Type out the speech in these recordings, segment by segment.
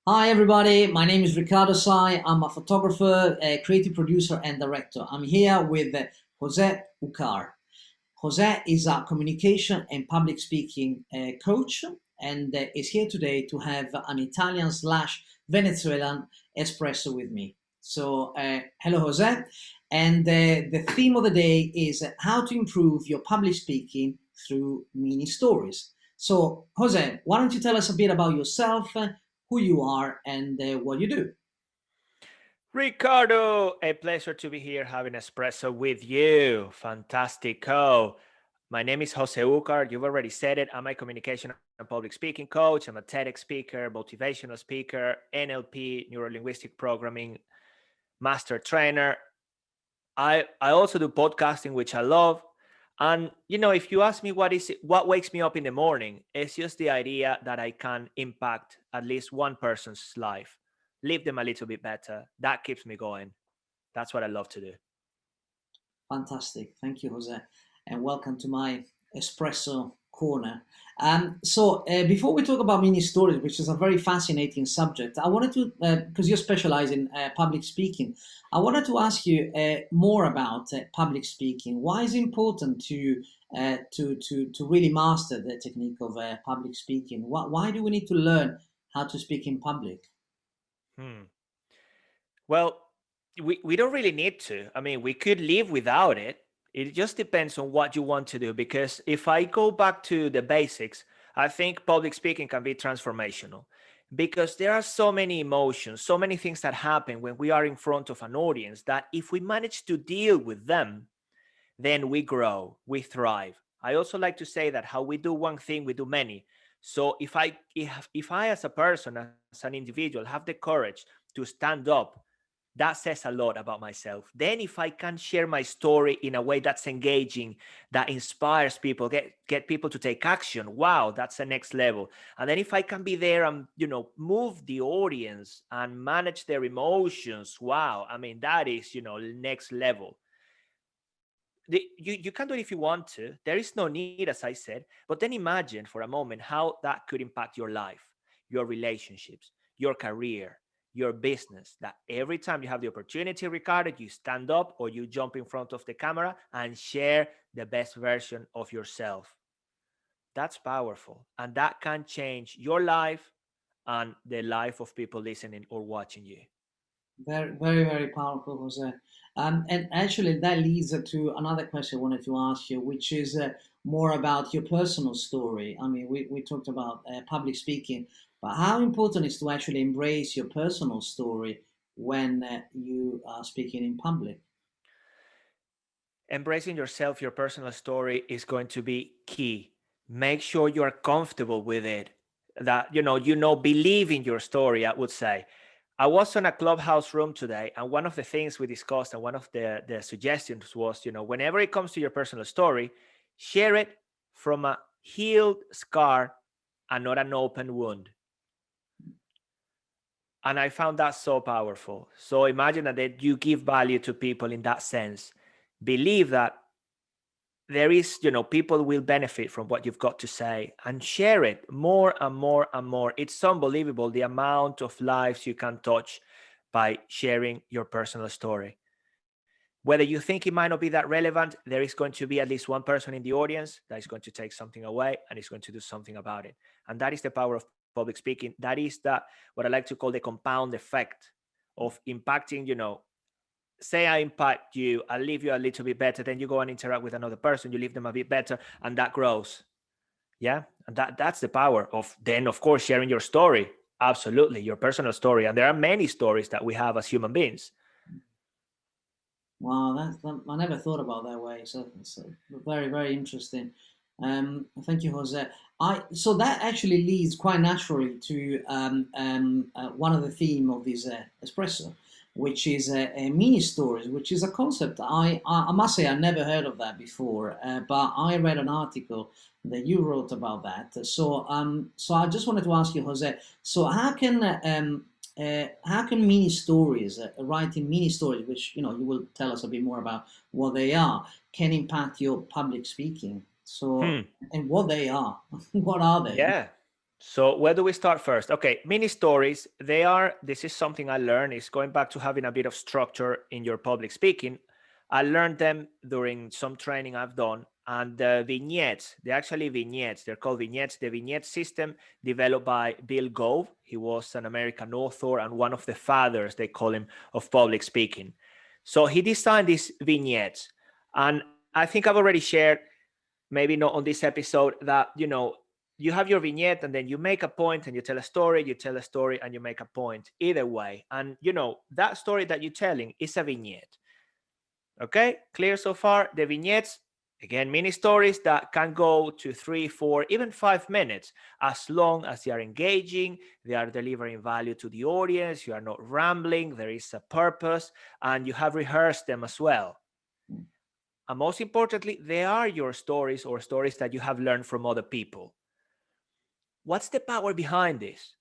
Hi, everybody. My name is Riccardo. I'm a photographer, a creative producer, and director. I'm here with Jose Ucar. Jose is a communication and public speaking coach and is here today to have an Italian slash Venezuelan espresso with me. So, hello, Jose. And the theme of the day is how to improve your public speaking through mini stories. So, Jose, why don't you tell us a bit about yourself, who you are, and what you do? Riccardo, a pleasure to be here having espresso with you. Fantastico. My name is Jose Ucar. You've already said it. I'm a communication and public speaking coach. I'm a TEDx speaker, motivational speaker, NLP, neuro-linguistic programming, master trainer. I also do podcasting, which I love. And if you ask me what wakes me up in the morning, it's just the idea that I can impact at least one person's life, leave them a little bit better. That keeps me going. That's what I love to do. Fantastic. Thank you, Jose. And welcome to my espresso corner. Before we talk about mini stories, which is a very fascinating subject, I wanted to, because you specialize in public speaking, I wanted to ask you more about public speaking. Why is it important to really master the technique of public speaking? Why do we need to learn how to speak in public? Hmm. Well, we don't really need to. I mean, we could live without it. It just depends on what you want to do. Because if I go back to the basics, I think public speaking can be transformational because there are so many emotions, so many things that happen when we are in front of an audience that if we manage to deal with them, then we grow, we thrive. I also like to say that how we do one thing, we do many. So if I as a person, as an individual, have the courage to stand up, that says a lot about myself. Then if I can share my story in a way that's engaging, that inspires people, get people to take action, wow, that's the next level. And then if I can be there and move the audience and manage their emotions, wow, I mean, that is next level. You can do it if you want to. There is no need, as I said. But then imagine for a moment how that could impact your life, your relationships, your career, your business. That every time you have the opportunity, Ricardo, you stand up or you jump in front of the camera and share the best version of yourself. That's powerful. And that can change your life and the life of people listening or watching you. Very, very, very powerful, Jose. And actually, that leads to another question I wanted to ask you, which is more about your personal story. I mean, we talked about public speaking, but how important is to actually embrace your personal story when you are speaking in public? Embracing yourself, your personal story is going to be key. Make sure you are comfortable with it. That believe in your story. I would say, I was on a clubhouse room today, and one of the things we discussed, and one of the suggestions was, whenever it comes to your personal story, share it from a healed scar and not an open wound. And I found that so powerful. So imagine that you give value to people in that sense. Believe that there is, people will benefit from what you've got to say, and share it more and more and more. It's unbelievable the amount of lives you can touch by sharing your personal story. Whether you think it might not be that relevant, there is going to be at least one person in the audience that is going to take something away and is going to do something about it. And that is the power of public speaking. That is what I like to call the compound effect of impacting, say I impact you, I leave you a little bit better, then you go and interact with another person, you leave them a bit better, and that grows. Yeah. And that's the power of, then of course, sharing your story. Absolutely, your personal story. And there are many stories that we have as human beings. Wow, I never thought about that way. So it's very, very interesting. Thank you, Jose. So that actually leads quite naturally to one of the theme of this espresso, which is mini stories, which is a concept I must say I never heard of that before, but I read an article that you wrote about that. So I just wanted to ask you, Jose. So how can mini stories, writing mini stories, which you will tell us a bit more about what they are, can impact your public speaking? So, Hmm. and what they are, what are they? Yeah. So where do we start first? Okay, mini stories, this is something I learned, is going back to having a bit of structure in your public speaking. I learned them during some training I've done, and the vignettes, they're actually vignettes. They're called vignettes. The vignette system developed by Bill Gove. He was an American author and one of the fathers, they call him, of public speaking. So he designed these vignettes. And I think I've already shared, maybe not on this episode, that, you have your vignette and then you make a point and you tell a story, and you make a point. Either way. And, that story that you're telling is a vignette. Okay, clear so far? The vignettes, again, mini stories that can go to 3, 4, even 5 minutes, as long as they are engaging, they are delivering value to the audience, you are not rambling, there is a purpose, and you have rehearsed them as well. And most importantly, they are your stories or stories that you have learned from other people. What's the power behind this?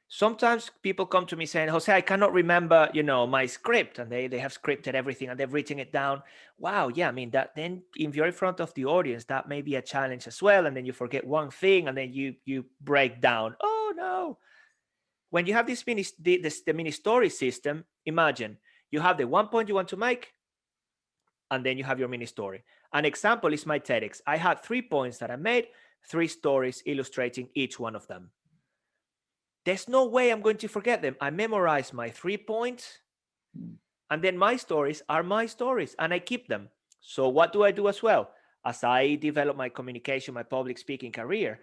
Sometimes people come to me saying, Jose, I cannot remember, my script, and they have scripted everything and they've written it down. Wow, yeah, I mean, that then if you're in front of the audience, that may be a challenge as well. And then you forget one thing and then you break down. Oh no. When you have the mini story system, imagine you have the one point you want to make, and then you have your mini story. An example is my TEDx. I had 3 points that I made, 3 stories illustrating each one of them. There's no way I'm going to forget them. I memorize my 3 points, and then my stories are my stories, and I keep them. So what do I do as well? As I develop my communication, my public speaking career,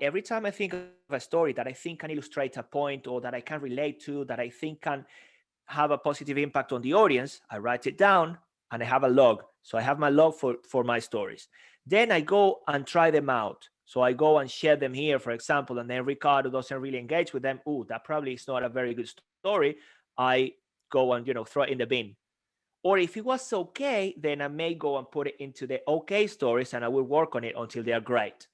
every time I think of a story that I think can illustrate a point or that I can relate to, that I think can have a positive impact on the audience, I write it down and I have a log. So I have my log for my stories. Then I go and try them out. So I go and share them here, for example, and then Riccardo doesn't really engage with them. Oh, that probably is not a very good story. I go and, throw it in the bin. Or if it was okay, then I may go and put it into the okay stories and I will work on it until they are great.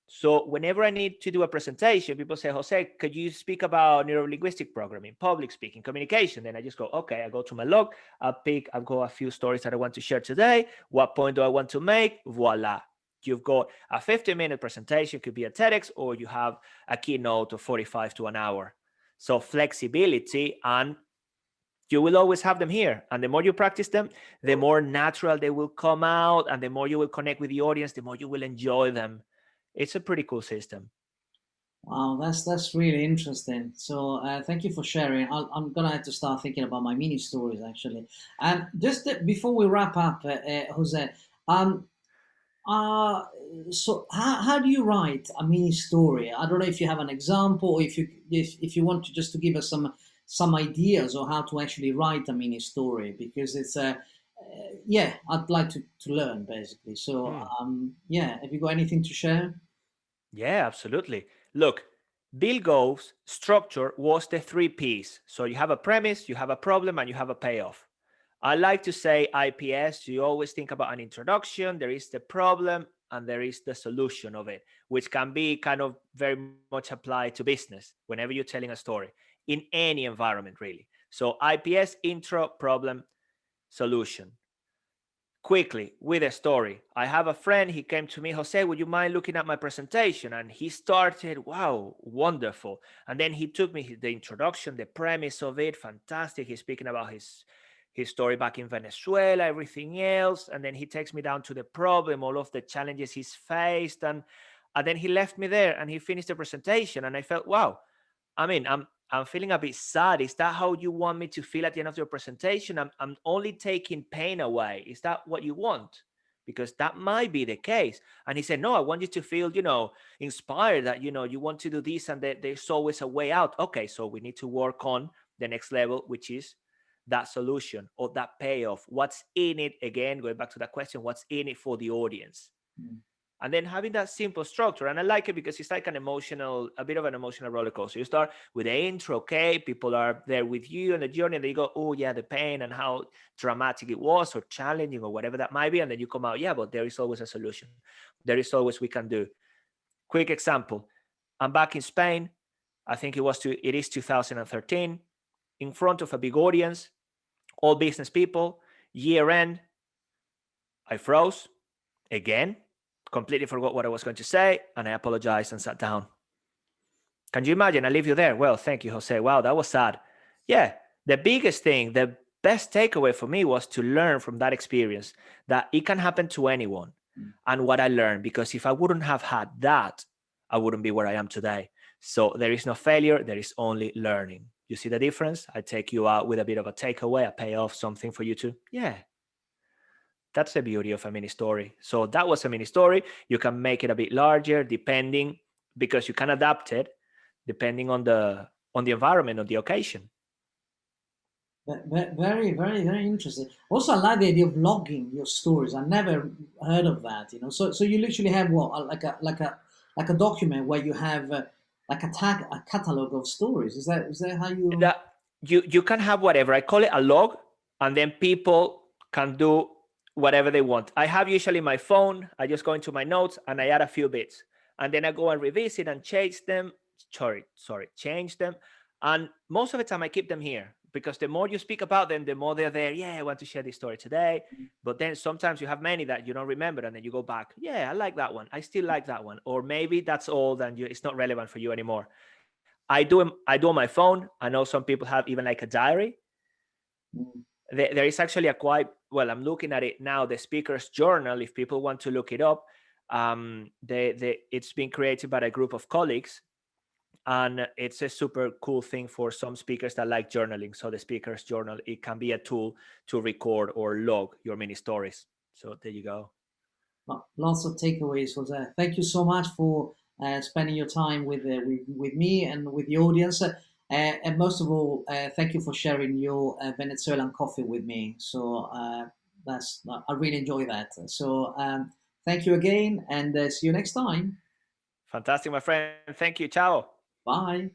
So whenever I need to do a presentation, people say, Jose, could you speak about neurolinguistic programming, public speaking, communication? Then I just go, okay, I go to my log, I'll go a few stories that I want to share today. What point do I want to make? Voila. You've got a 15-minute presentation, could be a TEDx, or you have a keynote of 45 to an hour. So flexibility, and you will always have them here. And the more you practice them, the more natural they will come out, and the more you will connect with the audience, the more you will enjoy them. It's a pretty cool system. Wow, that's really interesting. So thank you for sharing. I'm gonna have to start thinking about my mini stories actually. And just before we wrap up, Jose, uh, so how do you write a mini story? I don't know if you have an example, or if you want to just to give us some ideas on how to actually write a mini story, because it's yeah, I'd like to learn basically. So yeah, have you got anything to share? Yeah, absolutely. Look, Bill Gove's structure was the 3 Ps. So you have a premise, you have a problem, and you have a payoff. I like to say IPS, you always think about an introduction, there is the problem, and there is the solution of it, which can be kind of very much applied to business whenever you're telling a story in any environment, really. So IPS, intro, problem, solution. Quickly, with a story. I have a friend, he came to me, Jose, would you mind looking at my presentation? And he started, wow, wonderful. And then he took me the introduction, the premise of it, fantastic. He's speaking about his story back in Venezuela, everything else. And then he takes me down to the problem, all of the challenges he's faced. And then he left me there and he finished the presentation. And I felt, wow, I mean, I'm feeling a bit sad. Is that how you want me to feel at the end of your presentation? I'm only taking pain away. Is that what you want? Because that might be the case. And he said, no, I want you to feel, inspired that, you want to do this and that there's always a way out. Okay, so we need to work on the next level, which is that solution or that payoff. What's in it? Again, going back to that question, what's in it for the audience? And then having that simple structure. And I like it because it's like a bit of an emotional roller coaster. You start with the intro, okay? People are there with you on the journey, and then you go, oh yeah, the pain and how dramatic it was or challenging or whatever that might be. And then you come out, yeah, but there is always a solution. There is always we can do. Quick example. I'm back in Spain. I think it is 2013, in front of a big audience, all business people, year end. I froze again. Completely forgot what I was going to say, and I apologized and sat down. Can you imagine? I leave you there. Well, thank you, Jose. Wow, that was sad. Yeah, the biggest thing, the best takeaway for me was to learn from that experience that it can happen to anyone. And what I learned, because if I wouldn't have had that, I wouldn't be where I am today. So there is no failure, there is only learning. You see the difference? I take you out with a bit of a takeaway, a payoff, something for you to, yeah. That's the beauty of a mini story. So that was a mini story. You can make it a bit larger depending, because you can adapt it depending on the environment, on the occasion. Very, very, very interesting. Also, I like the idea of logging your stories. I never heard of that. So you literally have what, like a document where you have like a catalog of stories. Is that how you? That you can have whatever. I call it a log, and then people can do whatever they want. I have usually my phone. I just go into my notes and I add a few bits, and then I go and revisit and change them. Change them. And most of the time I keep them here, because the more you speak about them, the more they're there. Yeah, I want to share this story today. But then sometimes you have many that you don't remember, and then you go back. Yeah, I like that one. I still like that one. Or maybe that's old and it's not relevant for you anymore. I do on my phone. I know some people have even like a diary. There is actually a quite, well, I'm looking at it now, the speaker's journal, if people want to look it up. It's been created by a group of colleagues, and it's a super cool thing for some speakers that like journaling. So the speaker's journal, it can be a tool to record or log your mini stories. So there you go. Lots of takeaways, Jose. Thank you so much for spending your time with me and with the audience. And most of all, thank you for sharing your Venezuelan coffee with me. So I really enjoy that. So thank you again, and see you next time. Fantastic, my friend. Thank you. Ciao. Bye.